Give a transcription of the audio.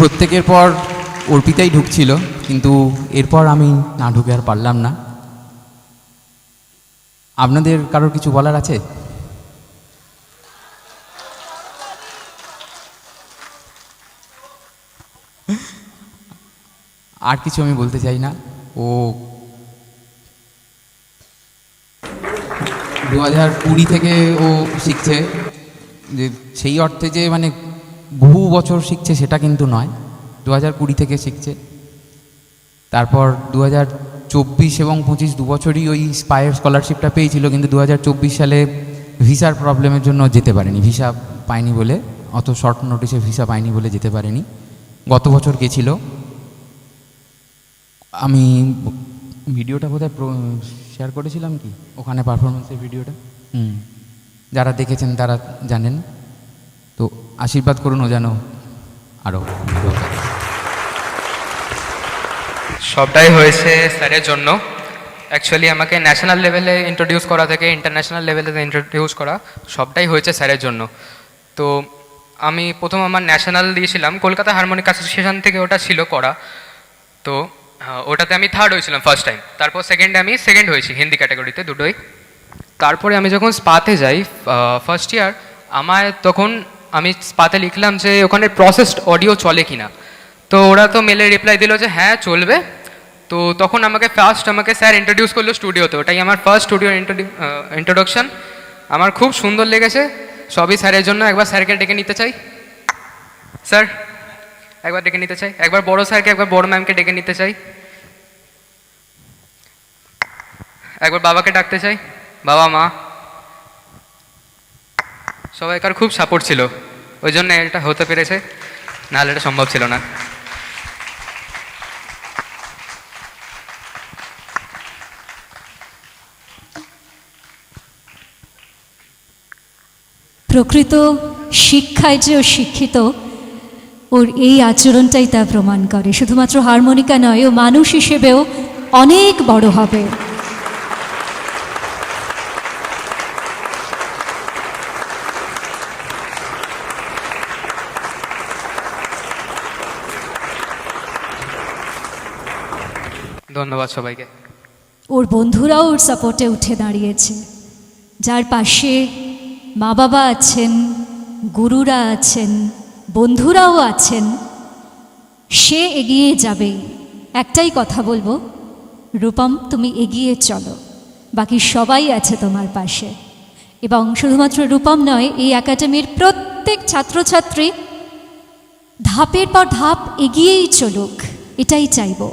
প্রত্যেকের পর অর্পিতাই ঢুকছিল, কিন্তু এরপর আমি না ঢুকে আর পারলাম না। আপনাদের কারোর কিছু বলার আছে? আর কিছু আমি বলতে চাই না। ও 2020 থেকে ও শিখছে, যে সেই অর্থে যে মানে বহু বছর শিখছে সেটা কিন্তু নয়, 2020 থেকে শিখছে। তারপর 2024 এবং 25 দু বছরই ওই স্পায়ার স্কলারশিপটা পেয়েছিল, কিন্তু 2024 সালে ভিসার প্রবলেমের জন্য যেতে পারেনি, ভিসা পায়নি বলে, অত শর্ট নোটিসে ভিসা পায়নি বলে যেতে পারেনি। গত বছর গেছিল। আমি ভিডিওটা বোধহয় শেয়ার করেছিলাম কি ওখানে, পারফরমেন্সের ভিডিওটা। যারা দেখেছেন তারা জানেন। তো আশীর্বাদ করুন ও যেন আরও। সবটাই হয়েছে স্যারের জন্য। অ্যাকচুয়ালি আমাকে ন্যাশনাল লেভেলে ইন্ট্রোডিউস করা থেকে ইন্টারন্যাশনাল লেভেলে ইন্ট্রোডিউস করা, সবটাই হয়েছে স্যারের জন্য। তো আমি প্রথম আমার ন্যাশনাল দিয়েছিলাম, কলকাতা হারমোনিক অ্যাসোসিয়েশন থেকে ওটা ছিল করা। তো ওটাতে আমি থার্ড হয়েছিলাম ফার্স্ট টাইম। তারপর সেকেন্ডে আমি সেকেন্ড হয়েছি হিন্দি ক্যাটাগরিতে, দুটোই। তারপরে আমি যখন স্পাতে যাই ফার্স্ট ইয়ার, তখন আমি স্পাতে লিখলাম যে ওখানে প্রসেসড অডিও চলে কিনা। তো ওরা তো মেলে রিপ্লাই দিল যে হ্যাঁ চলবে। তো তখন আমাকে স্যার ইন্ট্রোডিউস করলো স্টুডিওতে, ওটাই আমার ফার্স্ট স্টুডিও ইন্ট্রোডাকশন। আমার খুব সুন্দর লেগেছে, সবই স্যারের জন্য। একবার স্যারকে ডেকে নিতে চাই, স্যার একবার ডেকে নিতে চাই, একবার বড় স্যারকে, একবার বড় ম্যামকে ডেকে নিতে চাই, একবার বাবাকে ডাকতে চাই, বাবা মা সবাইকার খুব সাপোর্ট ছিল, ওই জন্য এটা হতে পেরেছে, নাহলে এটা সম্ভব ছিল না। প্রকৃত শিক্ষায় যে ও শিক্ষিত, ওর এই আচরণটাই তা প্রমাণ করে। শুধুমাত্র হারমোনিকা নয়, ও মানুষ হিসেবেও অনেক বড় হবে। ধন্যবাদ সবাইকে। ওর বন্ধুরাও ওর সাপোর্টে উঠে দাঁড়িয়েছে। যার পাশে মা বাবা আছেন, গুরুরা আছেন, বন্ধুরাও আছেন, সে এগিয়ে যাবেই। একটাই কথা বলবো, রূপম তুমি এগিয়ে চলো, বাকি সবাই আছে তোমার পাশে। এবং শুধুমাত্র রূপম নয়, এই একাডেমির প্রত্যেক ছাত্রছাত্রী ধাপের পর ধাপ এগিয়েই চলুক, এটাই চাইবো।